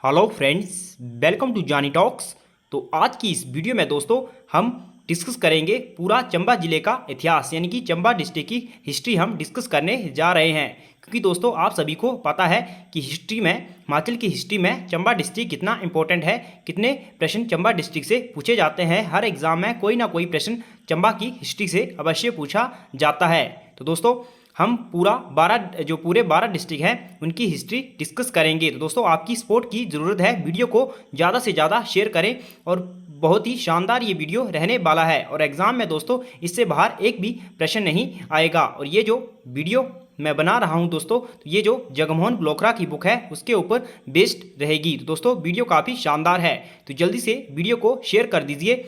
Hello friends, welcome to जानी talks. तो आज की इस वीडियो में दोस्तों हम डिस्कस करेंगे पूरा चंबा ज़िले का इतिहास, यानी कि चंबा डिस्ट्रिक्ट की हिस्ट्री हम डिस्कस करने जा रहे हैं। क्योंकि दोस्तों आप सभी को पता है कि हिस्ट्री में, हिमाचल की हिस्ट्री में चंबा डिस्ट्रिक्ट कितना इंपॉर्टेंट है, कितने प्रश्न चंबा डिस्ट्रिक्ट से पूछे जाते हैं। हर एग्जाम में कोई ना कोई प्रश्न चंबा की हिस्ट्री से अवश्य पूछा जाता है। तो दोस्तों हम पूरे 12 डिस्ट्रिक्ट हैं उनकी हिस्ट्री डिस्कस करेंगे। तो दोस्तों आपकी सपोर्ट की ज़रूरत है, वीडियो को ज़्यादा से ज़्यादा शेयर करें और बहुत ही शानदार ये वीडियो रहने वाला है। और एग्ज़ाम में दोस्तों इससे बाहर एक भी प्रश्न नहीं आएगा। और ये जो वीडियो मैं बना रहा हूँ दोस्तों, तो ये जो जगमोहन ब्लोकरा की बुक है उसके ऊपर बेस्ड रहेगी। तो दोस्तों वीडियो काफ़ी शानदार है, तो जल्दी से वीडियो को शेयर कर दीजिए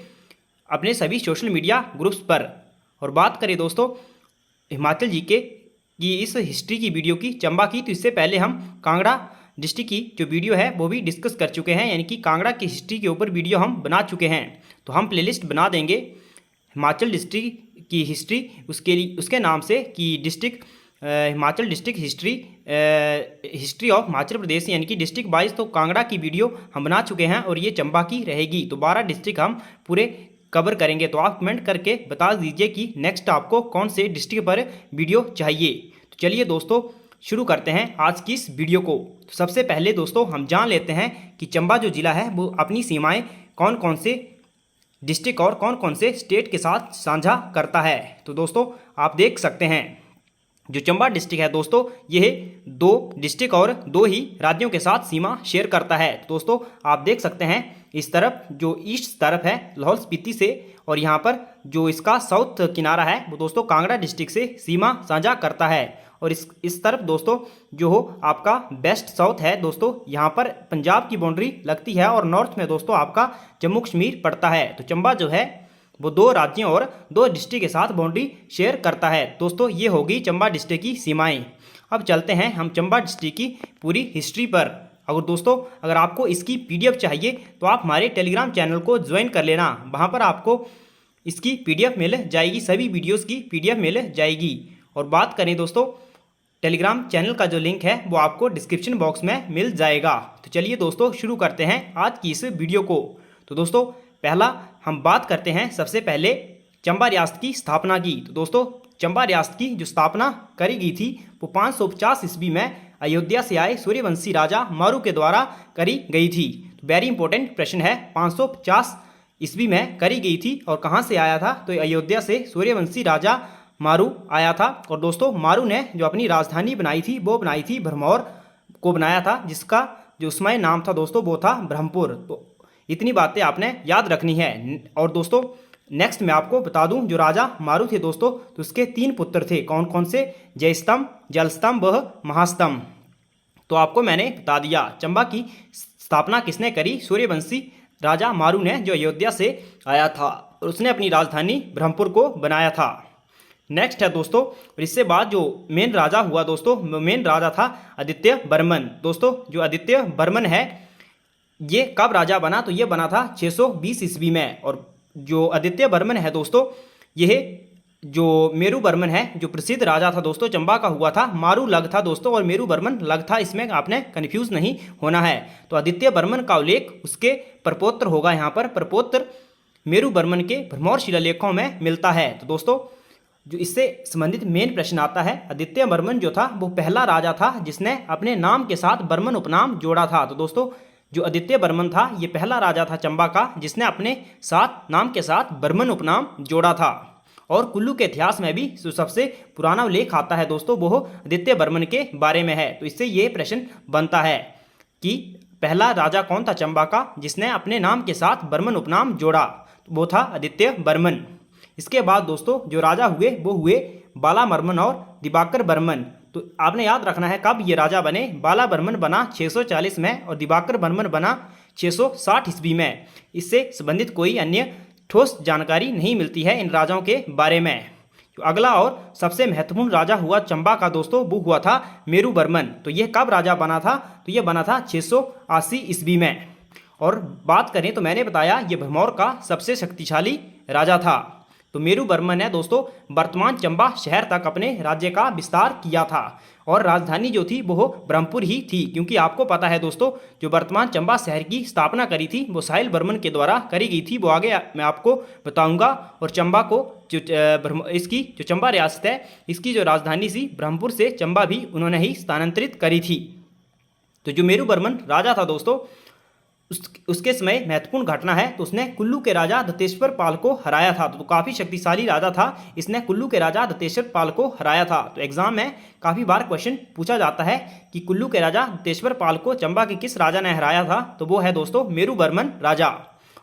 अपने सभी सोशल मीडिया ग्रुप्स पर। और बात करें दोस्तों हिमाचल जी के की इस हिस्ट्री की वीडियो की, चंबा की, तो इससे पहले हम कांगड़ा डिस्ट्रिक्ट की जो वीडियो है वो भी डिस्कस कर चुके हैं, यानी कि कांगड़ा की हिस्ट्री के ऊपर वीडियो हम बना चुके हैं। तो हम प्लेलिस्ट बना देंगे हिमाचल डिस्ट्रिक्ट की हिस्ट्री उसके नाम से कि district Himachal district history of Himachal Pradesh, यानी कि डिस्ट्रिक्ट वाइज। तो कांगड़ा की वीडियो हम बना चुके हैं और ये चंबा की रहेगी। तो 12 डिस्ट्रिक्ट हम पूरे कवर करेंगे। तो आप कमेंट करके बता दीजिए कि नेक्स्ट आपको कौन से डिस्ट्रिक्ट पर वीडियो चाहिए। तो चलिए दोस्तों शुरू करते हैं आज की इस वीडियो को। तो सबसे पहले दोस्तों हम जान लेते हैं कि चंबा जो जिला है वो अपनी सीमाएं कौन कौन से डिस्ट्रिक्ट और कौन कौन से स्टेट के साथ साझा करता है। तो दोस्तों आप देख सकते हैं जो चंबा डिस्ट्रिक्ट है दोस्तों, यह 2 डिस्ट्रिक्ट और 2 ही राज्यों के साथ सीमा शेयर करता है। तो दोस्तों आप देख सकते हैं इस तरफ जो ईस्ट तरफ है लाहौल स्पीति से, और यहाँ पर जो इसका साउथ किनारा है वो दोस्तों कांगड़ा डिस्ट्रिक्ट से सीमा साझा करता है। और इस तरफ दोस्तों जो हो आपका वेस्ट साउथ है दोस्तों, यहाँ पर पंजाब की बाउंड्री लगती है और नॉर्थ में दोस्तों आपका जम्मू कश्मीर पड़ता है। तो चंबा जो है वो 2 राज्यों और 2 डिस्ट्रिक्ट के साथ बाउंड्री शेयर करता है। दोस्तों ये होगी चंबा डिस्ट्रिक्ट की सीमाएं। अब चलते हैं हम चंबा डिस्ट्रिक्ट की पूरी हिस्ट्री पर। अगर आपको इसकी पीडीएफ चाहिए तो आप हमारे टेलीग्राम चैनल को ज्वाइन कर लेना, वहाँ पर आपको इसकी पीडीएफ मिल जाएगी, सभी वीडियोज़ की पीडीएफ मिल जाएगी। और बात करें दोस्तों टेलीग्राम चैनल का जो लिंक है वो आपको डिस्क्रिप्शन बॉक्स में मिल जाएगा। तो चलिए दोस्तों शुरू करते हैं आज की इस वीडियो को। तो दोस्तों पहला हम बात करते हैं सबसे पहले चंबा रियासत की स्थापना की। तो दोस्तों चंबा रियासत की जो स्थापना करी गई थी वो 550 ईस्वी में अयोध्या से आए सूर्यवंशी राजा मारू के द्वारा करी गई थी। तो वेरी इंपॉर्टेंट प्रश्न है, 550 ईस्वी में करी गई थी और कहाँ से आया था, तो अयोध्या से सूर्यवंशी राजा मारू आया था। और दोस्तों मारू ने जो अपनी राजधानी बनाई थी वो बनाई थी भरमौर को बनाया था, जिसका जो उसमें नाम था दोस्तों वो था ब्रह्मपुर। तो इतनी बातें आपने याद रखनी है। और दोस्तों नेक्स्ट मैं आपको बता दूं जो राजा मारू थे दोस्तों, तो उसके 3 पुत्र थे। कौन कौन से? जयस्तंभ, जलस्तंभ व महास्तंभ। तो आपको मैंने बता दिया। चंबा की स्थापना किसने करी? सूर्यवंशी राजा मारू ने, जो अयोध्या से आया था और उसने अपनी राजधानी ब्रह्मपुर को बनाया था। नेक्स्ट है दोस्तों, और इससे बाद जो मेन राजा हुआ दोस्तों, मेन राजा था आदित्य वर्मन। दोस्तों जो आदित्य वर्मन है ये कब राजा बना? तो ये बना था 620 ईस्वी में। और जो आदित्य वर्मन है दोस्तों, यह जो मेरू वर्मन है जो प्रसिद्ध राजा था दोस्तों चंबा का हुआ था, मारू लग था दोस्तों और मेरू वर्मन लग था, इसमें आपने कन्फ्यूज नहीं होना है। तो आदित्य वर्मन का उल्लेख उसके प्रपौत्र होगा, यहाँ पर प्रपौत्र मेरू वर्मन के भरमौर शिलालेखों में मिलता है। तो दोस्तों जो इससे संबंधित मेन प्रश्न आता है, आदित्य वर्मन जो था वो पहला राजा था जिसने अपने नाम के साथ वर्मन उपनाम जोड़ा था। तो दोस्तों जो आदित्य वर्मन था ये पहला राजा था चंबा का जिसने अपने साथ नाम के साथ वर्मन उपनाम जोड़ा था। और कुल्लू के इतिहास में भी जो सबसे पुराना उल्लेख आता है दोस्तों वो आदित्य वर्मन के बारे में है। तो इससे ये प्रश्न बनता है कि पहला राजा कौन था चंबा का जिसने अपने नाम के साथ वर्मन उपनाम जोड़ा? तो वो था आदित्य वर्मन। इसके बाद दोस्तों जो राजा हुए वो हुए बाला वर्मन और दिवाकर वर्मन। तो आपने याद रखना है कब ये राजा बने। बाला वर्मन बना 640 में और दिवाकर वर्मन बना 660 ईस्वी में। इससे संबंधित कोई अन्य ठोस जानकारी नहीं मिलती है इन राजाओं के बारे में। जो अगला और सबसे महत्वपूर्ण राजा हुआ चंबा का दोस्तों वो हुआ था मेरू वर्मन। तो यह कब राजा बना था? तो यह बना था 680 ईस्वी में। और बात करें तो मैंने बताया ये भरमौर का सबसे शक्तिशाली राजा था। तो मेरू बर्मन ने दोस्तों वर्तमान चंबा शहर तक अपने राज्य का विस्तार किया था और राजधानी जो थी वो ब्रह्मपुर ही थी, क्योंकि आपको पता है दोस्तों जो वर्तमान चंबा शहर की स्थापना करी थी वो साहिल बर्मन के द्वारा करी गई थी। वो आगे मैं आपको बताऊंगा। और चंबा को जो इसकी जो चंबा रियासत है इसकी जो राजधानी थी ब्रह्मपुर से चंबा भी उन्होंने ही स्थानांतरित करी थी। तो जो मेरू बर्मन राजा था दोस्तों उसके समय महत्वपूर्ण घटना है तो उसने कुल्लू के राजा दत्तेश्वर पाल को हराया था। तो काफ़ी शक्तिशाली राजा था, इसने कुल्लू के राजा दत्तेश्वर पाल को हराया था। तो एग्जाम में काफ़ी बार क्वेश्चन पूछा जाता है कि कुल्लू के राजा दत्तेश्वर पाल को चंबा के किस राजा ने हराया था, तो वो है दोस्तों मेरू बर्मन राजा।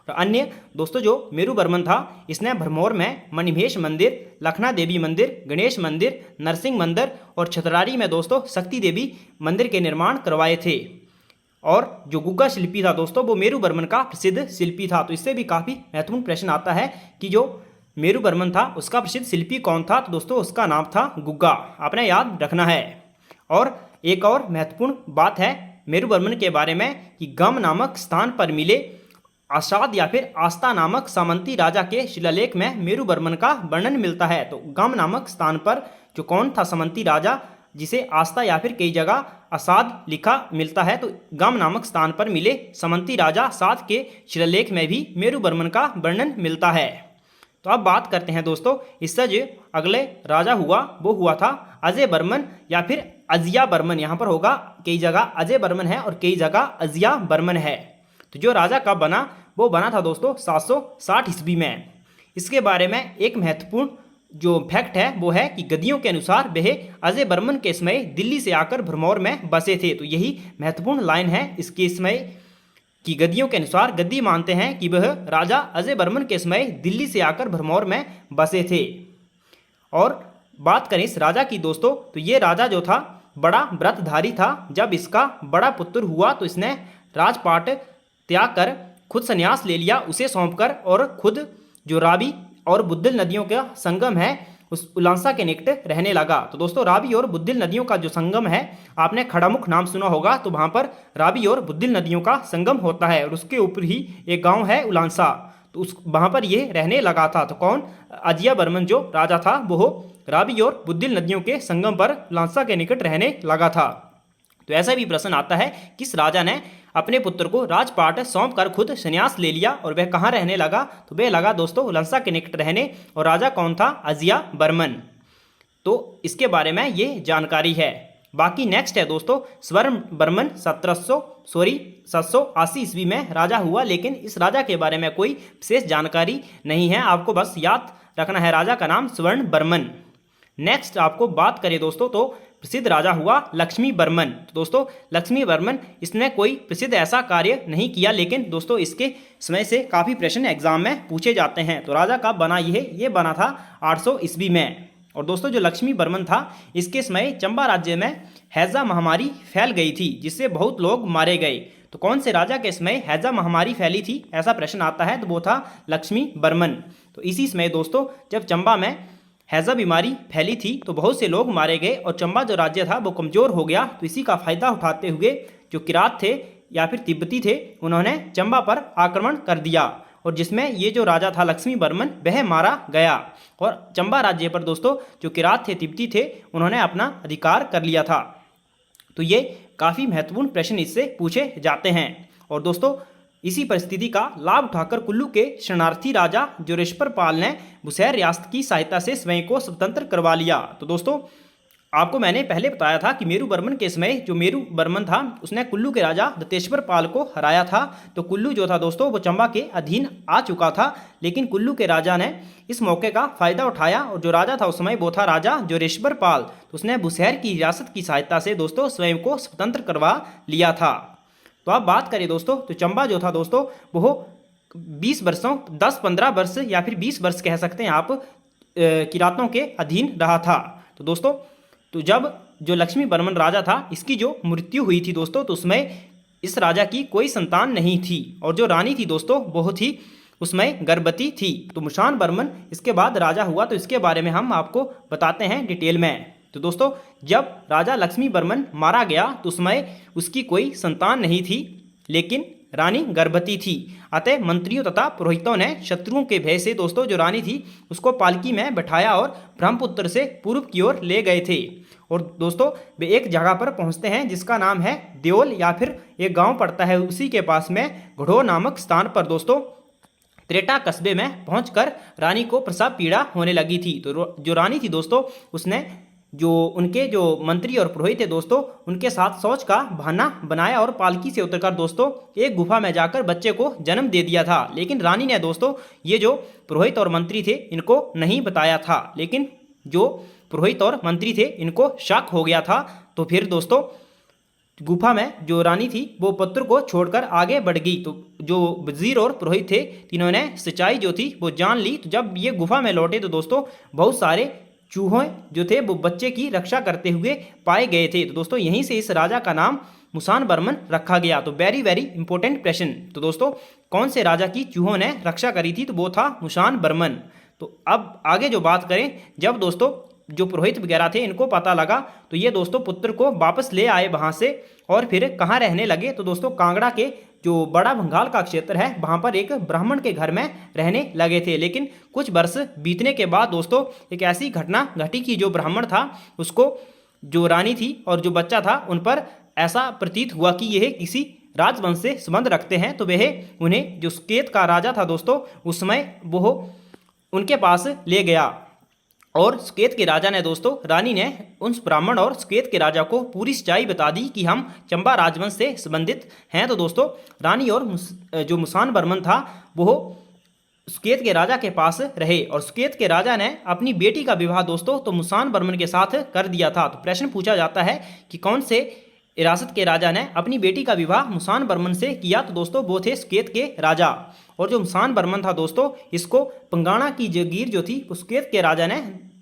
और अन्य दोस्तों जो मेरू बर्मन था इसने भरमौर में मणिमहेश मंदिर, लखना देवी मंदिर, गणेश मंदिर, नरसिंह मंदिर और छतरारी में दोस्तों शक्ति देवी मंदिर के निर्माण करवाए थे। और जो गुग्गा शिल्पी था दोस्तों वो मेरू बर्मन का प्रसिद्ध शिल्पी था। तो इससे भी काफ़ी महत्वपूर्ण प्रश्न आता है कि जो मेरू बर्मन था उसका प्रसिद्ध शिल्पी कौन था, तो दोस्तों उसका नाम था गुग्गा, आपने याद रखना है। और एक और महत्वपूर्ण बात है मेरू बर्मन के बारे में कि गम नामक स्थान पर मिले आसाद या फिर आस्था नामक सामंती राजा के शिलालेख में मेरू बर्मन का वर्णन मिलता है। तो गम नामक स्थान पर जो कौन था सामंती राजा जिसे आस्था या फिर कई जगह असाद लिखा मिलता है, तो गम नामक स्थान पर मिले सामंती राजा साद के शिलालेख में भी मेरू बर्मन का वर्णन मिलता है। तो अब बात करते हैं दोस्तों इससे जो अगले राजा हुआ वो हुआ था अजय बर्मन या फिर अजिया बर्मन। यहाँ पर होगा कई जगह अजय बर्मन है और कई जगह अजिया बर्मन है। तो जो राजा कब बना वो बना था दोस्तों 760 ईस्वी में। इसके बारे में एक महत्वपूर्ण जो फैक्ट है वो है कि गद्दियों के अनुसार वह अजय बर्मन के समय दिल्ली से आकर भरमौर में बसे थे। तो यही महत्वपूर्ण लाइन है इसके समय कि गद्दियों के अनुसार गद्दी मानते हैं कि वह राजा अजय बर्मन के समय दिल्ली से आकर भरमौर में बसे थे। और बात करें इस राजा की दोस्तों तो ये राजा जो था बड़ा व्रतधारी था। जब इसका बड़ा पुत्र हुआ तो इसने राजपाट त्याग कर खुद संन्यास ले लिया उसे सौंपकर, और खुद जो रावी और बुद्धिल नदियों का संगम है उस उलांसा के निकट रहने लगा। तो दोस्तों रावी और बुद्धिल नदियों का जो संगम है आपने खड़ामुख नाम सुना होगा, तो वहाँ पर रावी और बुद्धिल नदियों का संगम होता है और उसके ऊपर ही एक गांव है उलांसा, तो उस वहाँ पर ये रहने लगा था। तो कौन अजिया बर्मन जो राजा था वो रावी और बुद्धिल नदियों के संगम पर उलांसा के निकट रहने लगा था। तो ऐसा भी प्रश्न आता है किस राजा ने अपने पुत्र को राजपाट सौंप कर खुद संन्यास ले लिया और वह कहाँ रहने लगा, तो वह लगा दोस्तों उलांसा के निकट रहने, और राजा कौन था अजिया बर्मन। तो इसके बारे में ये जानकारी है। बाकी नेक्स्ट है दोस्तों स्वर्ण बर्मन 780 ईस्वी में राजा हुआ, लेकिन इस राजा के बारे में कोई विशेष जानकारी नहीं है, आपको बस याद रखना है राजा का नाम स्वर्ण बर्मन। नेक्स्ट आपको बात करें दोस्तों तो प्रसिद्ध राजा हुआ लक्ष्मी बर्मन। तो दोस्तों लक्ष्मी बर्मन इसने कोई प्रसिद्ध ऐसा कार्य नहीं किया, लेकिन दोस्तों इसके समय से काफ़ी प्रश्न एग्जाम में पूछे जाते हैं। तो राजा कब बना ये बना था 800 ईस्वी में। और दोस्तों जो लक्ष्मी बर्मन था इसके समय चंबा राज्य में हैजा महामारी फैल गई थी जिससे बहुत लोग मारे गए। तो कौन से राजा के समय हैजा महामारी फैली थी ऐसा प्रश्न आता है, तो वो था लक्ष्मी बर्मन। तो इसी समय दोस्तों जब चंबा में हैजा बीमारी फैली थी तो बहुत से लोग मारे गए और चंबा जो राज्य था वो कमज़ोर हो गया। तो इसी का फायदा उठाते हुए जो किरात थे या फिर तिब्बती थे उन्होंने चंबा पर आक्रमण कर दिया, और जिसमें ये जो राजा था लक्ष्मी बर्मन वह मारा गया। और चंबा राज्य पर दोस्तों जो किरात थे तिब्बती थे उन्होंने अपना अधिकार कर लिया था। तो ये काफ़ी महत्वपूर्ण प्रश्न इससे पूछे जाते हैं। और दोस्तों इसी परिस्थिति का लाभ उठाकर कुल्लू के शरणार्थी राजा जोरेश्वर पाल ने बुसैर रियासत की सहायता से स्वयं को स्वतंत्र करवा लिया। तो दोस्तों आपको मैंने पहले बताया था कि मेरू बर्मन के समय जो मेरू बर्मन था उसने कुल्लू के राजा दत्तेश्वर पाल को हराया था। तो कुल्लू जो था दोस्तों वो चंबा के अधीन आ चुका था, लेकिन कुल्लू के राजा ने इस मौके का फायदा उठाया और जो राजा था उस समय वो था राजा जोरेश्वर पाल। तो उसने बुसैर की रियासत की सहायता से दोस्तों स्वयं को स्वतंत्र करवा लिया था। तो आप बात करें दोस्तों तो चंबा जो था दोस्तों वो 20 वर्षों 10-15 वर्ष या फिर 20 वर्ष कह सकते हैं आप किरातों के अधीन रहा था। तो दोस्तों तो जब जो लक्ष्मी बर्मन राजा था इसकी जो मृत्यु हुई थी दोस्तों तो उसमें इस राजा की कोई संतान नहीं थी, और जो रानी थी दोस्तों बहुत ही उसमें गर्भवती थी। तो मुशान बर्मन इसके बाद राजा हुआ, तो इसके बारे में हम आपको बताते हैं डिटेल में। तो दोस्तों जब राजा लक्ष्मी बर्मन मारा गया तो उसमें उसकी कोई संतान नहीं थी, लेकिन रानी गर्भवती थी। अतः मंत्रियों तथा पुरोहितों ने शत्रुओं के भय से दोस्तों जो रानी थी उसको पालकी में बैठाया और ब्रह्मपुत्र से पूर्व की ओर ले गए थे। और दोस्तों वे एक जगह पर पहुंचते हैं जिसका नाम है देओल, या फिर एक गांव पड़ता है उसी के पास में घड़ो नामक स्थान पर दोस्तों त्रेटा कस्बे में पहुंचकर रानी को प्रसव पीड़ा होने लगी थी। तो जो रानी थी दोस्तों उसने जो उनके जो मंत्री और पुरोहित थे दोस्तों उनके साथ शौच का बहाना बनाया और पालकी से उतरकर दोस्तों एक गुफा में जाकर बच्चे को जन्म दे दिया था। लेकिन रानी ने दोस्तों ये जो पुरोहित और मंत्री थे इनको नहीं बताया था। लेकिन जो पुरोहित और मंत्री थे इनको शक हो गया था। तो फिर दोस्तों गुफा में जो रानी थी वो पुत्र को छोड़कर आगे बढ़ गई। तो जो वजीर और पुरोहित थे तीनों ने सच्चाई जो थी वो जान ली। तो जब ये गुफा में लौटे तो दोस्तों बहुत सारे चूहे जो थे वो बच्चे की रक्षा करते हुए पाए गए थे। तो दोस्तों यहीं से इस राजा का नाम मुसान बर्मन रखा गया। तो वेरी वेरी इंपॉर्टेंट प्रश्न। तो दोस्तों कौन से राजा की चूहों ने रक्षा करी थी, तो वो था मुसान बर्मन। तो अब आगे जो बात करें, जब दोस्तों जो पुरोहित वगैरह थे इनको पता लगा तो ये दोस्तों पुत्र को वापस ले आए वहाँ से और फिर कहाँ रहने लगे, तो दोस्तों कांगड़ा के जो बड़ा भंगाल का क्षेत्र है वहाँ पर एक ब्राह्मण के घर में रहने लगे थे। लेकिन कुछ वर्ष बीतने के बाद दोस्तों एक ऐसी घटना घटी कि जो ब्राह्मण था उसको जो रानी थी और जो बच्चा था उन पर ऐसा प्रतीत हुआ कि यह किसी राजवंश से संबंध रखते हैं। तो वह उन्हें जो सुकेत का राजा था दोस्तों उस समय वो उनके पास ले गया और सुकेत के राजा ने दोस्तों रानी ने उस ब्राह्मण और सुकेत के राजा को पूरी सच्चाई बता दी कि हम चंबा राजवंश से संबंधित हैं। तो दोस्तों रानी और जो मुसान बर्मन था वो सुकेत के राजा के पास रहे और सुकेत के राजा ने अपनी बेटी का विवाह दोस्तों तो मुसान बर्मन के साथ कर दिया था। तो प्रश्न पूछा जाता है कि कौन से विरासत के राजा ने अपनी बेटी का विवाह मुसान बर्मन से किया, तो दोस्तों वो थे सुकेत के राजा। और जो मुसान बर्मन था दोस्तों इसको पंगाणा की जगीर जो थी सुकेत के राजा ने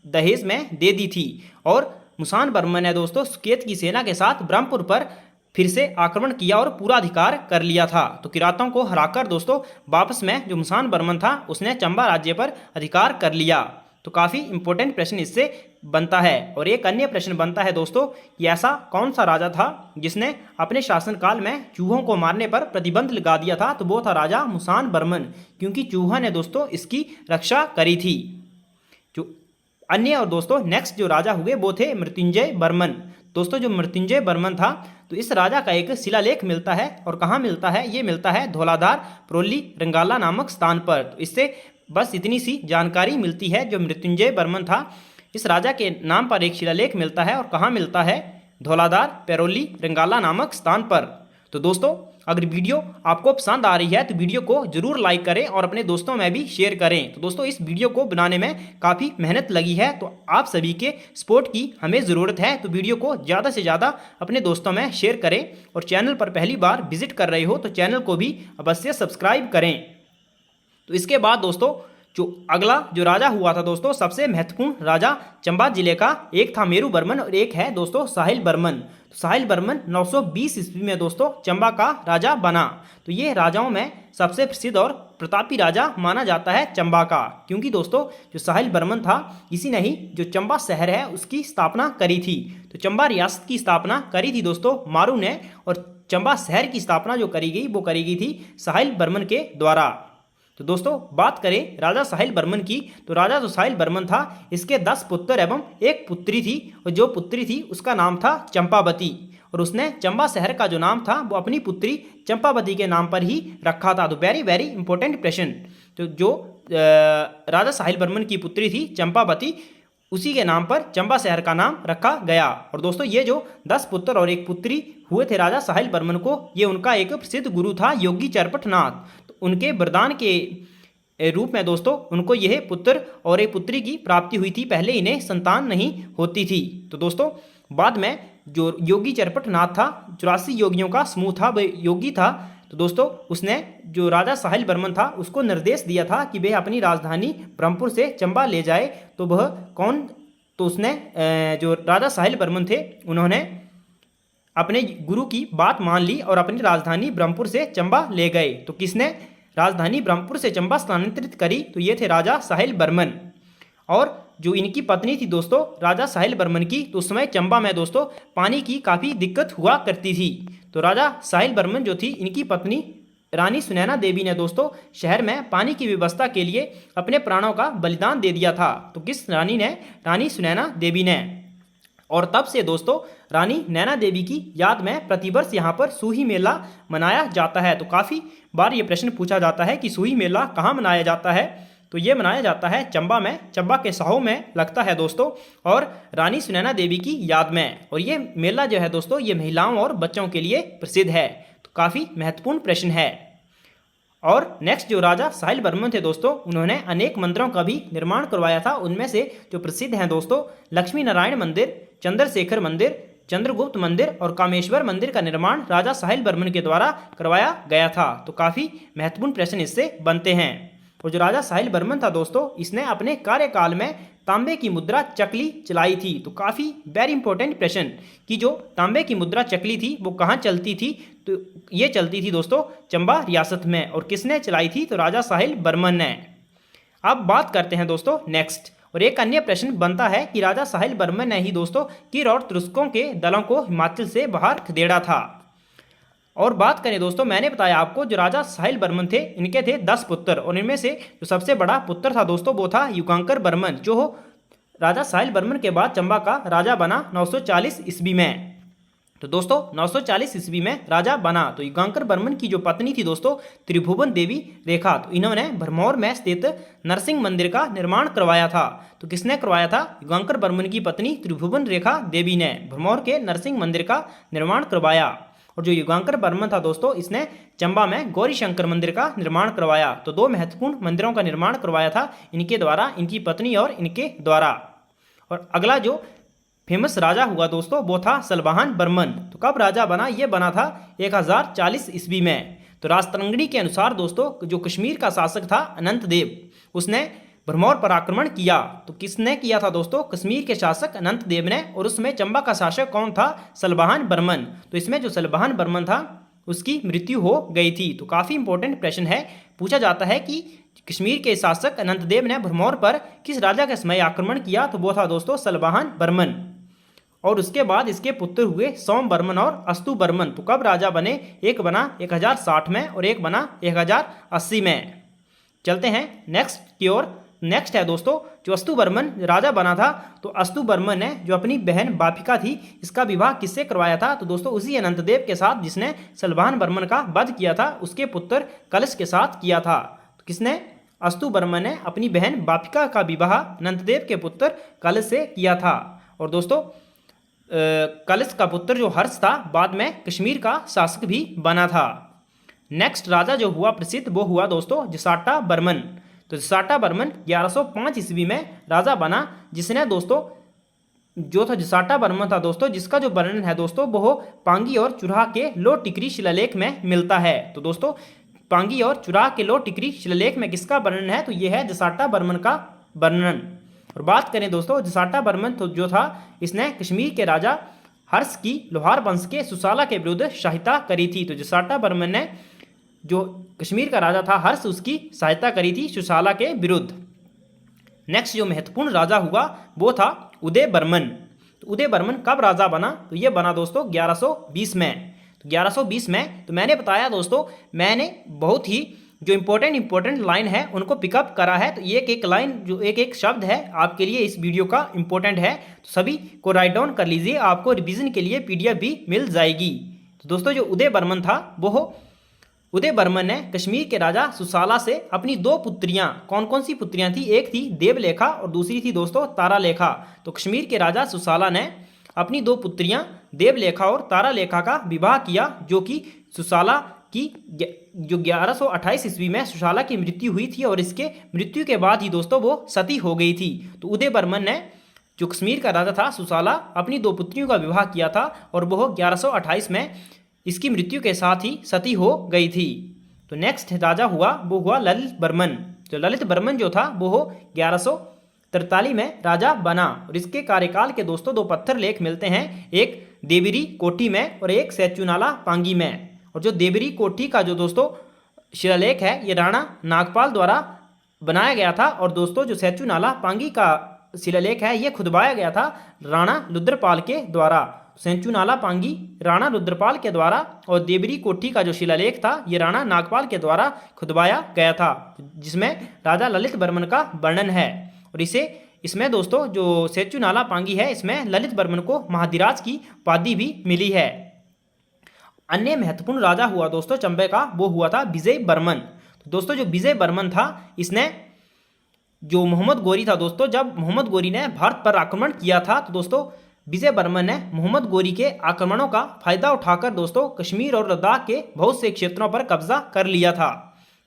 दहेज में दे दी थी। और मुसान बर्मन ने दोस्तों सुकेत की सेना के साथ ब्रह्मपुर पर फिर से आक्रमण किया और पूरा अधिकार कर लिया था। तो किरातों को हराकर दोस्तों वापस में जो मुसान बर्मन था उसने चंबा राज्य पर अधिकार कर लिया। तो काफ़ी इंपॉर्टेंट प्रश्न इससे बनता है। और एक अन्य प्रश्न बनता है दोस्तों कि ऐसा कौन सा राजा था जिसने अपने शासनकाल में चूहों को मारने पर प्रतिबंध लगा दिया था, तो वो था राजा मुसान बर्मन, क्योंकि चूहा ने दोस्तों इसकी रक्षा करी थी। जो अन्य और दोस्तों नेक्स्ट जो राजा हुए वो थे मृत्युंजय बर्मन। दोस्तों जो मृत्युंजय बर्मन था तो इस राजा का एक शिलालेख मिलता है और कहाँ मिलता है, ये मिलता है धौलाधार प्रोली रंगाला नामक स्थान पर। तो इससे बस इतनी सी जानकारी मिलती है। जो मृत्युंजय बर्मन था इस राजा के नाम पर एक शिलालेख मिलता है और कहाँ मिलता है, धौलाधार पेरोली रंगाला नामक स्थान पर। तो दोस्तों अगर वीडियो आपको पसंद आ रही है तो वीडियो को जरूर लाइक करें और अपने दोस्तों में भी शेयर करें। तो दोस्तों इस वीडियो को बनाने में काफ़ी मेहनत लगी है, तो आप सभी के सपोर्ट की हमें ज़रूरत है। तो वीडियो को ज़्यादा से ज़्यादा अपने दोस्तों में शेयर करें और चैनल पर पहली बार विजिट कर रहे हो तो चैनल को भी अवश्य सब्सक्राइब करें। तो इसके बाद दोस्तों जो अगला जो राजा हुआ था दोस्तों सबसे महत्वपूर्ण राजा चंबा जिले का, एक था मेरू बर्मन और एक है दोस्तों साहिल बर्मन। तो साहिल बर्मन 920 ईस्वी में दोस्तों चंबा का राजा बना। तो ये राजाओं में सबसे प्रसिद्ध और प्रतापी राजा माना जाता है चंबा का, क्योंकि दोस्तों जो साहिल बर्मन था इसी ने ही जो चंबा शहर है उसकी स्थापना करी थी। तो चंबा रियासत की स्थापना करी थी दोस्तों मारू ने, और चंबा शहर की स्थापना जो करी गई वो करी गई थी साहिल बर्मन के द्वारा। तो दोस्तों बात करें राजा साहिल बर्मन की, तो राजा जो साहिल बर्मन था इसके 10 पुत्र एवं एक पुत्री थी, और जो पुत्री थी उसका नाम था चंपावती, और उसने चंबा शहर का जो नाम था वो अपनी पुत्री चंपावती के नाम पर ही रखा था। तो वेरी वेरी इंपॉर्टेंट प्रश्न। तो जो राजा साहिल बर्मन की पुत्री थी चंपावती उसी के नाम पर चंबा शहर का नाम रखा गया। और दोस्तों ये जो 10 पुत्र और एक पुत्री हुए थे राजा साहिल बर्मन को, ये उनका एक प्रसिद्ध गुरु था योगी चरपटनाथ। उनके वरदान के रूप में दोस्तों उनको यह पुत्र और एक पुत्री की प्राप्ति हुई थी, पहले इन्हें संतान नहीं होती थी। तो दोस्तों बाद में जो योगी चरपटनाथ था 84 योगियों का समूह था, वह योगी था। तो दोस्तों उसने जो राजा साहिल बर्मन था उसको निर्देश दिया था कि वह अपनी राजधानी ब्रह्मपुर से चंबा ले जाए। तो वह कौन, तो उसने जो राजा साहिल बर्मन थे उन्होंने अपने गुरु की बात मान ली और अपनी राजधानी ब्रह्मपुर से चंबा ले गए। तो किसने राजधानी ब्रह्मपुर से चंबा स्थानांतरित करी, तो ये थे राजा साहिल बर्मन। और जो इनकी पत्नी थी दोस्तों राजा साहिल बर्मन की, तो उस समय चंबा में दोस्तों पानी की काफ़ी दिक्कत हुआ करती थी। तो राजा साहिल बर्मन जो थी इनकी पत्नी रानी सुनैना देवी ने दोस्तों शहर में पानी की व्यवस्था के लिए अपने प्राणों का बलिदान दे दिया था? तो किस रानी ने? रानी सुनैना देवी ने। और तब से दोस्तों रानी नैना देवी की याद में प्रतिवर्ष यहाँ पर सूही मेला मनाया जाता है। तो काफ़ी बार ये प्रश्न पूछा जाता है कि सूही मेला कहाँ मनाया जाता है? तो ये मनाया जाता है चंबा में, चंबा के साहो में लगता है दोस्तों, और रानी सुनैना देवी की याद में। और ये मेला जो है दोस्तों ये महिलाओं और बच्चों के लिए प्रसिद्ध है। तो काफ़ी महत्वपूर्ण प्रश्न है। और नेक्स्ट जो राजा साहिल वर्मन थे दोस्तों, उन्होंने अनेक मंदिरों का भी निर्माण करवाया था। उनमें से जो प्रसिद्ध हैं दोस्तों लक्ष्मी नारायण मंदिर, चंद्रशेखर मंदिर, चंद्रगुप्त मंदिर और कामेश्वर मंदिर का निर्माण राजा साहिल वर्मन के द्वारा करवाया गया था। तो काफ़ी महत्वपूर्ण प्रश्न इससे बनते हैं। और जो राजा साहिल वर्मन था दोस्तों, इसने अपने कार्यकाल में तांबे की मुद्रा चकली चलाई थी। तो काफ़ी वेरी इंपॉर्टेंट प्रश्न कि जो तांबे की मुद्रा चकली थी वो कहाँ चलती थी? तो ये चलती थी दोस्तों चंबा रियासत में। और किसने चलाई थी? तो राजा साहिल वर्मन ने। अब बात करते हैं दोस्तों नेक्स्ट। और एक अन्य प्रश्न बनता है कि राजा साहिल वर्मन ने ही दोस्तों किर और तुर्कों के दलों को हिमाचल से बाहर खदेड़ा था। और बात करें दोस्तों, मैंने बताया आपको जो राजा साहिल वर्मन थे इनके थे 10 पुत्र, और इनमें से जो सबसे बड़ा पुत्र था दोस्तों वो था युगांकर वर्मन, जो राजा साहिल वर्मन के बाद चंबा का राजा बना 940 ईस्वी में। तो दोस्तों 940 ईस्वी में राजा बना। तो युगांकर वर्मन की जो पत्नी थी दोस्तों त्रिभुवन देवी रेखा, तो इन्होंने भरमौर में स्थित नरसिंह मंदिर का निर्माण करवाया था। तो किसने करवाया था? युगांकर वर्मन की पत्नी त्रिभुवन रेखा देवी ने भरमौर के नरसिंह मंदिर का निर्माण करवाया। और जो युगांकर वर्मन था दोस्तों इसने चंबा में गौरी शंकर मंदिर का निर्माण करवाया। तो दो महत्वपूर्ण मंदिरों का निर्माण करवाया था इनके द्वारा, इनकी पत्नी और इनके द्वारा। और अगला जो फेमस राजा हुआ दोस्तों वो था सलवाहन वर्मन। तो कब राजा बना? ये बना था 1040 ईस्वी में। तो राजतरंगिणी के अनुसार दोस्तों जो कश्मीर का शासक था अनंत देव, उसने भरमौर पर आक्रमण किया। तो किसने किया था दोस्तों? कश्मीर के शासक अनंत देव ने। और उसमें चंबा का शासक कौन था? सलवाहन वर्मन। तो इसमें जो सलवाहन वर्मन था उसकी मृत्यु हो गई थी। तो काफ़ी इंपॉर्टेंट प्रश्न है, पूछा जाता है कि कश्मीर के शासक अनंत देव ने भरमौर पर किस राजा के समय आक्रमण किया? तो वो था दोस्तों सलवाहन वर्मन। और उसके बाद इसके पुत्र हुए सोम वर्मन और अस्तु वर्मन। तो कब राजा बने? एक बना 1060 में और एक बना 1080 में। चलते हैं नेक्स्ट की ओर। नेक्स्ट है दोस्तों जो अस्तु वर्मन राजा बना था, तो अस्तु वर्मन ने जो अपनी बहन बापिका थी इसका विवाह किससे करवाया था? तो दोस्तों उसी अनंत देव के साथ जिसने सलवाहन वर्मन का वध किया था, उसके पुत्र कलश के साथ किया था। तो किसने? अस्तु वर्मन ने अपनी बहन बापिका का विवाह अनंत देव के पुत्र कलश से किया था। और दोस्तों कलश का पुत्र जो हर्ष था बाद में कश्मीर का शासक भी बना था। नेक्स्ट राजा जो हुआ प्रसिद्ध वो हुआ दोस्तों जसाटा वर्मन। तो जसाटा वर्मन 1105 ईस्वी में राजा बना, जिसने दोस्तों जो था जसाटा वर्मन था दोस्तों, जिसका जो वर्णन है दोस्तों वो पांगी और चुराह के लो टिकरी शिलालेख में मिलता है। तो दोस्तों पांगी और चुराह के लो टिकरी शिलालेख में किसका वर्णन है? तो ये है जसाटा वर्मन का वर्णन। और बात करें दोस्तों जसाटा वर्मन तो जो था इसने कश्मीर के राजा हर्ष की लोहार वंश के सुसाला के विरुद्ध सहायता करी थी। तो जसाटा वर्मन ने जो कश्मीर का राजा था हर्ष उसकी सहायता करी थी सुसाला के विरुद्ध। नेक्स्ट जो महत्वपूर्ण राजा हुआ वो था उदय वर्मन। तो उदय वर्मन कब राजा बना? तो ये बना दोस्तों 1120 में। तो 1120 में तो मैंने बताया दोस्तों, मैंने बहुत ही जो इंपॉर्टेंट लाइन है उनको पिकअप करा है। तो एक एक लाइन जो एक एक शब्द है आपके लिए इस वीडियो का इंपॉर्टेंट है, तो सभी को राइट डाउन कर लीजिए, आपको रिवीजन के लिए पीडीएफ भी मिल जाएगी। तो दोस्तों जो उदय वर्मन था वो उदय वर्मन ने कश्मीर के राजा सुसाला से अपनी दो पुत्रियां, कौन कौन सी पुत्रियां थी? एक थी देवलेखा और दूसरी थी दोस्तों तारालेखा। तो कश्मीर के राजा सुसाला ने अपनी दो पुत्रियां देवलेखा और तारालेखा का विवाह किया, जो कि सुसाला की जो 1128 ईस्वी में सुसाला की मृत्यु हुई थी, और इसके मृत्यु के बाद ही दोस्तों वो सती हो गई थी। तो उदय वर्मन ने जो कश्मीर का राजा था सुसाला अपनी दो पुत्रियों का विवाह किया था, और वह 1128 में इसकी मृत्यु के साथ ही सती हो गई थी। तो नेक्स्ट राजा हुआ वो हुआ ललित वर्मन। तो ललित वर्मन जो था वो 1143 में राजा बना, और इसके कार्यकाल के दोस्तों दो पत्थर लेख मिलते हैं, एक देवरी कोठी में और एक सैचुनाला पांगी में। और जो देवरी कोठी का जो दोस्तों शिलालेख है ये राणा नागपाल द्वारा बनाया गया था, और दोस्तों जो सैचुनाला पांगी का शिलालेख है ये खुदवाया गया था राणा रुद्रपाल के द्वारा। सेंचुनाला पांगी राणा रुद्रपाल के द्वारा, और देवरी कोठी का जो शिलालेख था ये राणा नागपाल के द्वारा खुदवाया गया था, जिसमें राजा ललित वर्मन का वर्णन है। और इसमें दोस्तों जो सेंचुनाला पांगी है इसमें ललित वर्मन को महाधिराज की उपाधि भी मिली है। अन्य महत्वपूर्ण राजा हुआ दोस्तों चंबे का, वो हुआ था विजय वर्मन। तो दोस्तों जो विजय वर्मन था इसने जो मोहम्मद गोरी था दोस्तों, जब मोहम्मद गोरी ने भारत पर आक्रमण किया था तो दोस्तों विजय वर्मन ने मोहम्मद गोरी के आक्रमणों का फायदा उठाकर दोस्तों कश्मीर और लद्दाख के बहुत से क्षेत्रों पर कब्जा कर लिया था।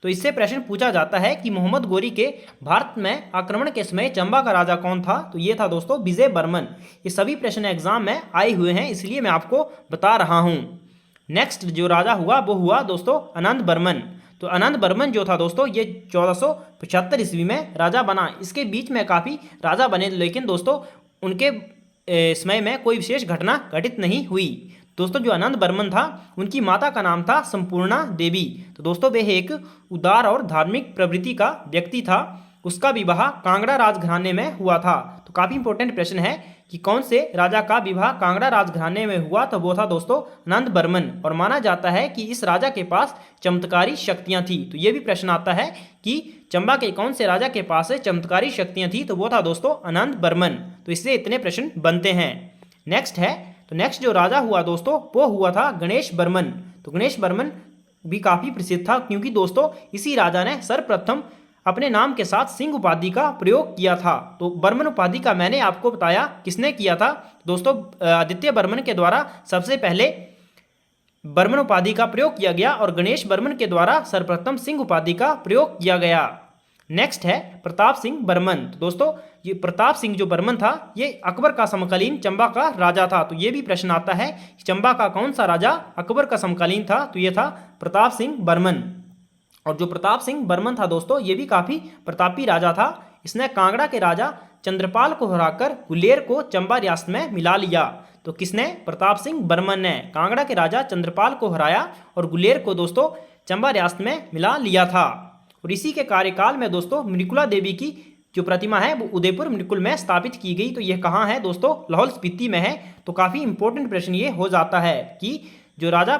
तो इससे प्रश्न पूछा जाता है कि मोहम्मद गोरी के भारत में आक्रमण के समय चंबा का राजा कौन था, तो ये था दोस्तों विजय वर्मन। ये सभी प्रश्न एग्जाम में आए हुए हैं, इसलिए मैं आपको बता रहा हूँ। नेक्स्ट जो राजा हुआ वो हुआ दोस्तों आनंद वर्मन। तो आनंद वर्मन जो था दोस्तों ये 1475 ईस्वी में राजा बना। इसके बीच में काफ़ी राजा बने, लेकिन दोस्तों उनके समय में कोई विशेष घटना घटित नहीं हुई। दोस्तों जो आनंद वर्मन था उनकी माता का नाम था संपूर्णा देवी। तो दोस्तों वह एक उदार और धार्मिक प्रवृत्ति का व्यक्ति था। उसका विवाह कांगड़ा राजघराने में हुआ था। तो काफ़ी इंपॉर्टेंट प्रश्न है कि कौन से राजा का विवाह कांगड़ा राजघराने में हुआ, तो वो था दोस्तों आनंद वर्मन। और माना जाता है कि इस राजा के पास चमत्कारी शक्तियां थी। तो ये भी प्रश्न आता है कि चंबा के कौन से राजा के पास चमत्कारी शक्तियां थी, तो वो था दोस्तों आनंद वर्मन। तो इससे इतने प्रश्न बनते हैं। नेक्स्ट जो राजा हुआ दोस्तों वो हुआ था गणेश वर्मन। तो गणेश वर्मन भी काफ़ी प्रसिद्ध था, क्योंकि दोस्तों इसी राजा ने सर्वप्रथम अपने नाम के साथ सिंह उपाधि का प्रयोग किया था। तो वर्मन उपाधि का मैंने आपको बताया किसने किया था, दोस्तों आदित्य वर्मन के द्वारा सबसे पहले वर्मन उपाधि का प्रयोग किया गया, और गणेश वर्मन के द्वारा सर्वप्रथम सिंह उपाधि का प्रयोग किया गया। नेक्स्ट है प्रताप सिंह वर्मन। तो दोस्तों ये प्रताप सिंह जो वर्मन था ये अकबर का समकालीन चंबा का राजा था। तो ये भी प्रश्न आता है कि चंबा का कौन सा राजा अकबर का समकालीन था, तो ये था प्रताप सिंह वर्मन। और जो प्रताप सिंह वर्मन था दोस्तों ये भी काफ़ी प्रतापी राजा था। इसने कांगड़ा के राजा चंद्रपाल को हराकर गुलेर को चंबा रियासत में मिला लिया। तो किसने? प्रताप सिंह वर्मन ने कांगड़ा के राजा चंद्रपाल को हराया और गुलेर को दोस्तों चंबा रियासत में मिला लिया था। और इसी के कार्यकाल में दोस्तों मृकुला देवी की जो प्रतिमा है वो उदयपुर मृकुल में स्थापित की गई। तो यह कहाँ है दोस्तों? लाहौल स्पीति में है। तो काफ़ी इंपॉर्टेंट प्रश्न ये हो जाता है कि जो राजा